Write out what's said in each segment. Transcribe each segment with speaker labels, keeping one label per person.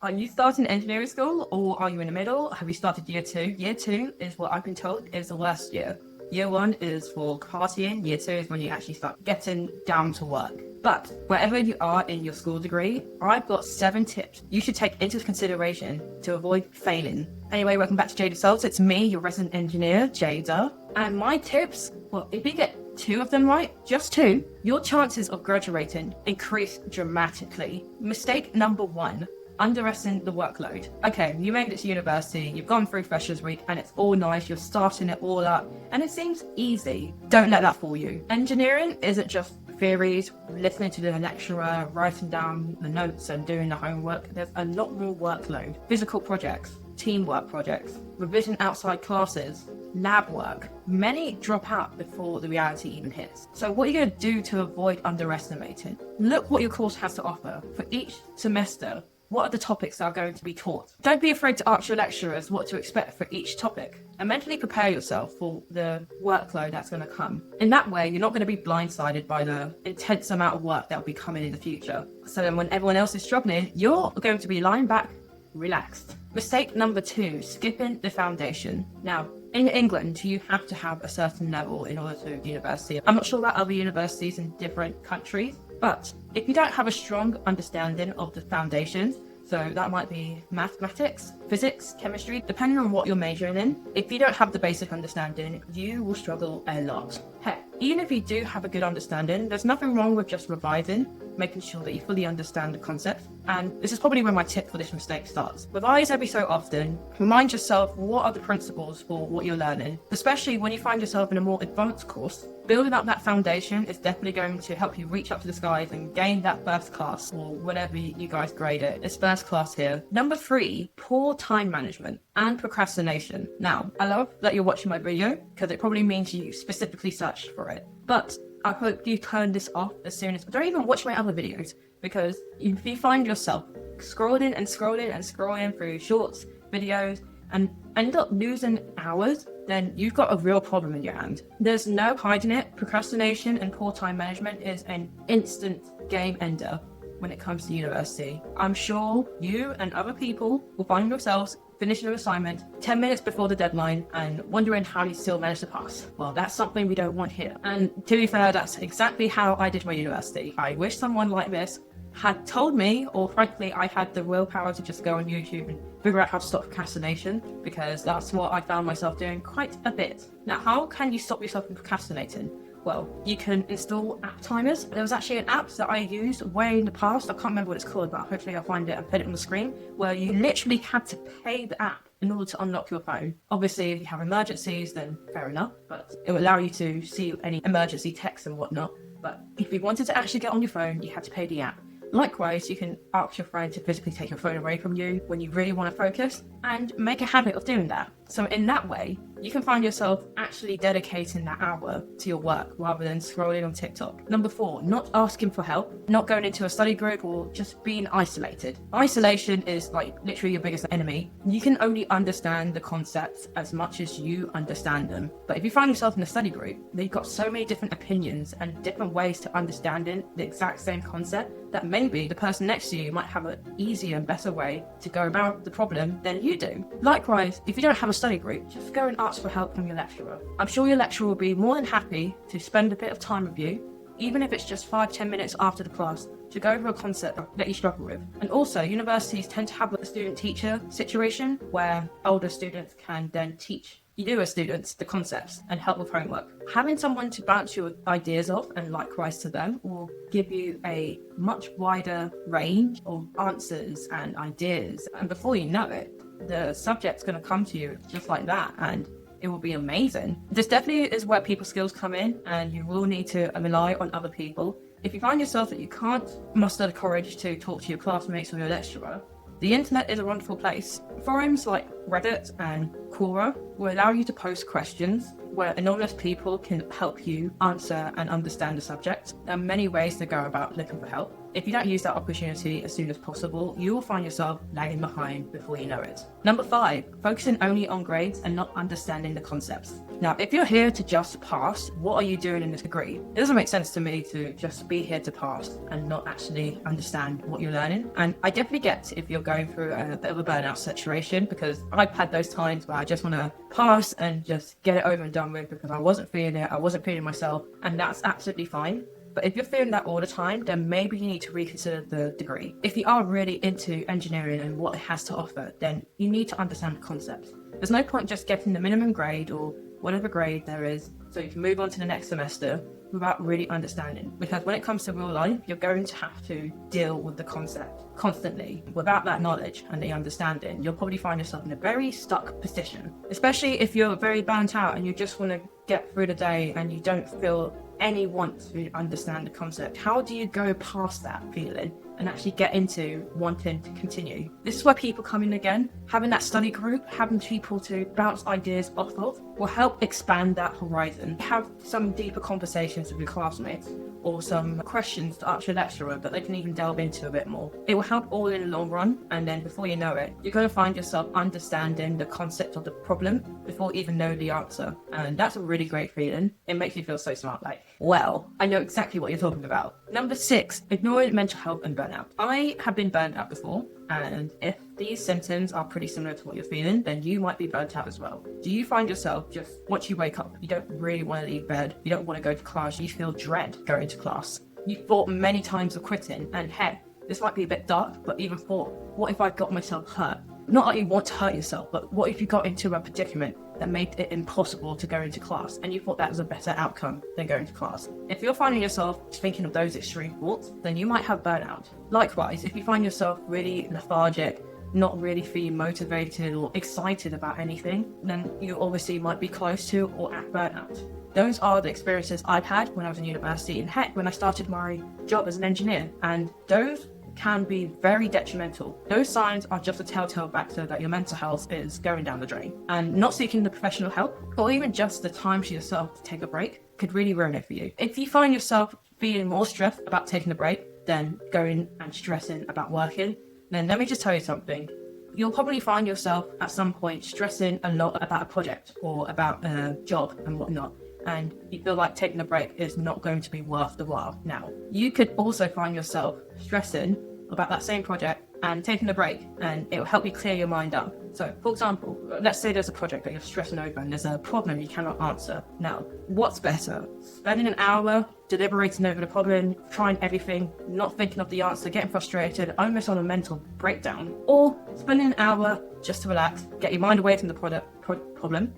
Speaker 1: Are you starting engineering school or are you in the middle? Have you started year two? Year two is what I've been told is the worst year. Year one is for partying. Year two is when you actually start getting down to work. But wherever you are in your school degree, I've got 7 tips you should take into consideration to avoid failing. Anyway, welcome back to Jada Solves. It's me, your resident engineer, Jada. And my tips, well, if you get 2 of them right, just 2, your chances of graduating increase dramatically. Mistake number 1. Underestimating the workload. Okay, you made it to university, you've gone through Freshers Week, and it's all nice, you're starting it all up, and it seems easy. Don't let that fool you. Engineering isn't just theories, listening to the lecturer, writing down the notes and doing the homework. There's a lot more workload. Physical projects, teamwork projects, revision outside classes, lab work. Many drop out before the reality even hits. So what are you going to do to avoid underestimating? Look what your course has to offer. For each semester, what are the topics that are going to be taught? Don't be afraid to ask your lecturers what to expect for each topic and mentally prepare yourself for the workload that's going to come. In that way, you're not going to be blindsided by the intense amount of work that will be coming in the future. So then when everyone else is struggling, you're going to be lying back, relaxed. Mistake number 2, skipping the foundation. Now, in England, you have to have a certain level in order to go to university. I'm not sure about other universities in different countries, but if you don't have a strong understanding of the foundations, so that might be mathematics, physics, chemistry, depending on what you're majoring in, if you don't have the basic understanding, you will struggle a lot. Heck, even if you do have a good understanding, there's nothing wrong with just revising, making sure that you fully understand the concept. And this is probably where my tip for this mistake starts. Revise every so often. Remind yourself what are the principles for what you're learning, especially when you find yourself in a more advanced course. Building up that foundation is definitely going to help you reach up to the skies and gain that first class, or whatever you guys grade it. It's first class here. Number 3, poor time management and procrastination. Now, I love that you're watching my video because it probably means you specifically searched for it. But I hope you turn this off as soon as... Don't even watch my other videos, because if you find yourself scrolling and scrolling and scrolling through shorts, videos, and end up losing hours, then you've got a real problem in your hand. There's no hiding it. Procrastination and poor time management is an instant game ender when it comes to university. I'm sure you and other people will find yourselves finishing an assignment 10 minutes before the deadline and wondering how you still managed to pass. Well, that's something we don't want here. And to be fair, that's exactly how I did my university. I wish someone like this had told me, or frankly, I had the willpower to just go on YouTube and figure out how to stop procrastination, because that's what I found myself doing quite a bit. Now, how can you stop yourself from procrastinating? Well, you can install app timers. There was actually an app that I used way in the past. I can't remember what it's called, but hopefully I'll find it and put it on the screen, where you literally had to pay the app in order to unlock your phone. Obviously, if you have emergencies, then fair enough, but it will allow you to see any emergency texts and whatnot. But if you wanted to actually get on your phone, you had to pay the app. Likewise, you can ask your friend to physically take your phone away from you when you really want to focus, and make a habit of doing that. So in that way, you can find yourself actually dedicating that hour to your work rather than scrolling on TikTok. Number 4, not asking for help, not going into a study group, or just being isolated. Isolation is like literally your biggest enemy. You can only understand the concepts as much as you understand them. But if you find yourself in a study group, they've got so many different opinions and different ways to understanding the exact same concept that maybe the person next to you might have an easier and better way to go about the problem than you do. Likewise, if you don't have a study group, just go and ask for help from your lecturer. I'm sure your lecturer will be more than happy to spend a bit of time with you, even if it's just 5-10 minutes after the class, to go over a concept that you struggle with. And also, universities tend to have a student-teacher situation where older students can then teach newer students the concepts and help with homework. Having someone to bounce your ideas off and likewise to them will give you a much wider range of answers and ideas. And before you know it, the subject's going to come to you just like that, and it will be amazing. This definitely is where people skills come in, and you will need to rely on other people. If you find yourself that you can't muster the courage to talk to your classmates or your lecturer, the internet is a wonderful place. Forums like Reddit and Quora will allow you to post questions where anonymous people can help you answer and understand the subject. There are many ways to go about looking for help. If you don't use that opportunity as soon as possible, you will find yourself lagging behind before you know it. Number 5, focusing only on grades and not understanding the concepts. Now, if you're here to just pass, what are you doing in this degree? It doesn't make sense to me to just be here to pass and not actually understand what you're learning. And I definitely get if you're going through a bit of a burnout situation, because I've had those times where I just want to pass and just get it over and done with because I wasn't feeling it, I wasn't feeling myself, and that's absolutely fine. But if you're feeling that all the time, then maybe you need to reconsider the degree. If you are really into engineering and what it has to offer, then you need to understand the concepts. There's no point just getting the minimum grade or whatever grade there is so you can move on to the next semester without really understanding. Because when it comes to real life, you're going to have to deal with the concept constantly. Without that knowledge and the understanding, you'll probably find yourself in a very stuck position, especially if you're very burnt out and you just want to get through the day and you don't feel any want to understand the concept. How do you go past that feeling and actually get into wanting to continue? This is where people come in again. Having that study group, having people to bounce ideas off of will help expand that horizon. Have some deeper conversations with your classmates or some questions to ask your lecturer that they can even delve into a bit more. It will help all in the long run, and then before you know it, you're going to find yourself understanding the concept of the problem before you even know the answer. And that's a really great feeling. It makes you feel so smart, like, well, I know exactly what you're talking about. Number 6, ignoring mental health and burnout. I have been burnt out before, and if these symptoms are pretty similar to what you're feeling, then you might be burnt out as well. Do you find yourself just, once you wake up, you don't really want to leave bed, you don't want to go to class, you feel dread going to class. You've thought many times of quitting, and heck, this might be a bit dark, but even thought, what if I got myself hurt? Not that you want to hurt yourself, but what if you got into a predicament that made it impossible to go into class and you thought that was a better outcome than going to class? If you're finding yourself thinking of those extreme thoughts, then you might have burnout. Likewise, if you find yourself really lethargic, not really feeling motivated or excited about anything, then you obviously might be close to or at burnout. Those are the experiences I've had when I was in university, and heck, when I started my job as an engineer, and those can be very detrimental. Those signs are just a telltale factor that your mental health is going down the drain, and not seeking the professional help or even just the time to yourself to take a break could really ruin it for you. If you find yourself feeling more stressed about taking a break than going and stressing about working, then let me just tell you something. You'll probably find yourself at some point stressing a lot about a project or about a job and whatnot, and you feel like taking a break is not going to be worth the while. Now, you could also find yourself stressing about that same project and taking a break, and it will help you clear your mind up. So, for example, let's say there's a project that you're stressing over and there's a problem you cannot answer. Now, what's better? Spending an hour deliberating over the problem, trying everything, not thinking of the answer, getting frustrated, almost on a mental breakdown, or spending an hour just to relax, get your mind away from the problem,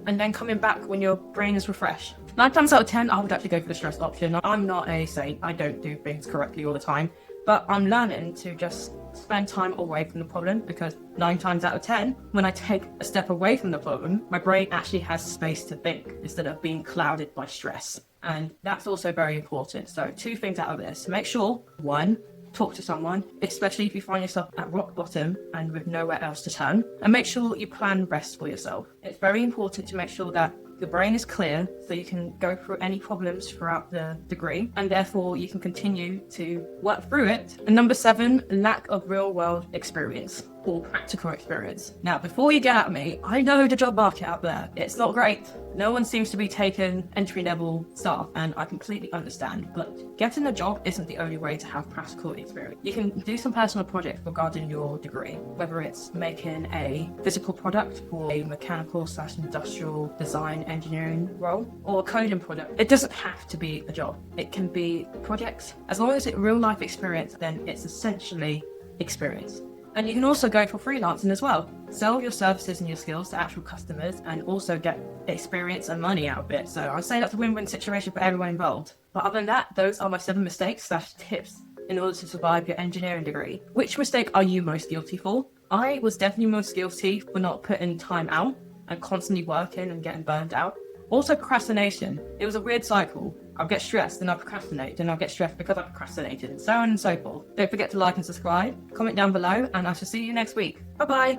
Speaker 1: and then coming back when your brain is refreshed. 9 times out of 10, I would actually go for the stress option. I'm not a saint, I don't do things correctly all the time, but I'm learning to just spend time away from the problem, because 9 times out of 10, when I take a step away from the problem, my brain actually has space to think instead of being clouded by stress. And that's also very important. So 2 things out of this. Make sure, 1, talk to someone, especially if you find yourself at rock bottom and with nowhere else to turn. And make sure you plan rest for yourself. It's very important to make sure that your brain is clear so you can go through any problems throughout the degree, and therefore you can continue to work through it. And number 7, lack of real world experience or practical experience. Now, before you get at me, I know the job market out there, it's not great. No one seems to be taking entry-level staff, and I completely understand, but getting a job isn't the only way to have practical experience. You can do some personal projects regarding your degree, whether it's making a physical product for a mechanical/industrial design engineering role, or a coding product. It doesn't have to be a job. It can be projects. As long as it's real-life experience, then it's essentially experience. And you can also go for freelancing as well. Sell your services and your skills to actual customers and also get experience and money out of it. So I'd say that's a win-win situation for everyone involved. But other than that, those are my 7 mistakes/tips in order to survive your engineering degree. Which mistake are you most guilty for? I was definitely most guilty for not putting time out and constantly working and getting burned out. Also, procrastination. It was a weird cycle. I'll get stressed, then I'll procrastinate, then I'll get stressed because I procrastinated, and so on and so forth. Don't forget to like and subscribe, comment down below, and I shall see you next week. Bye-bye!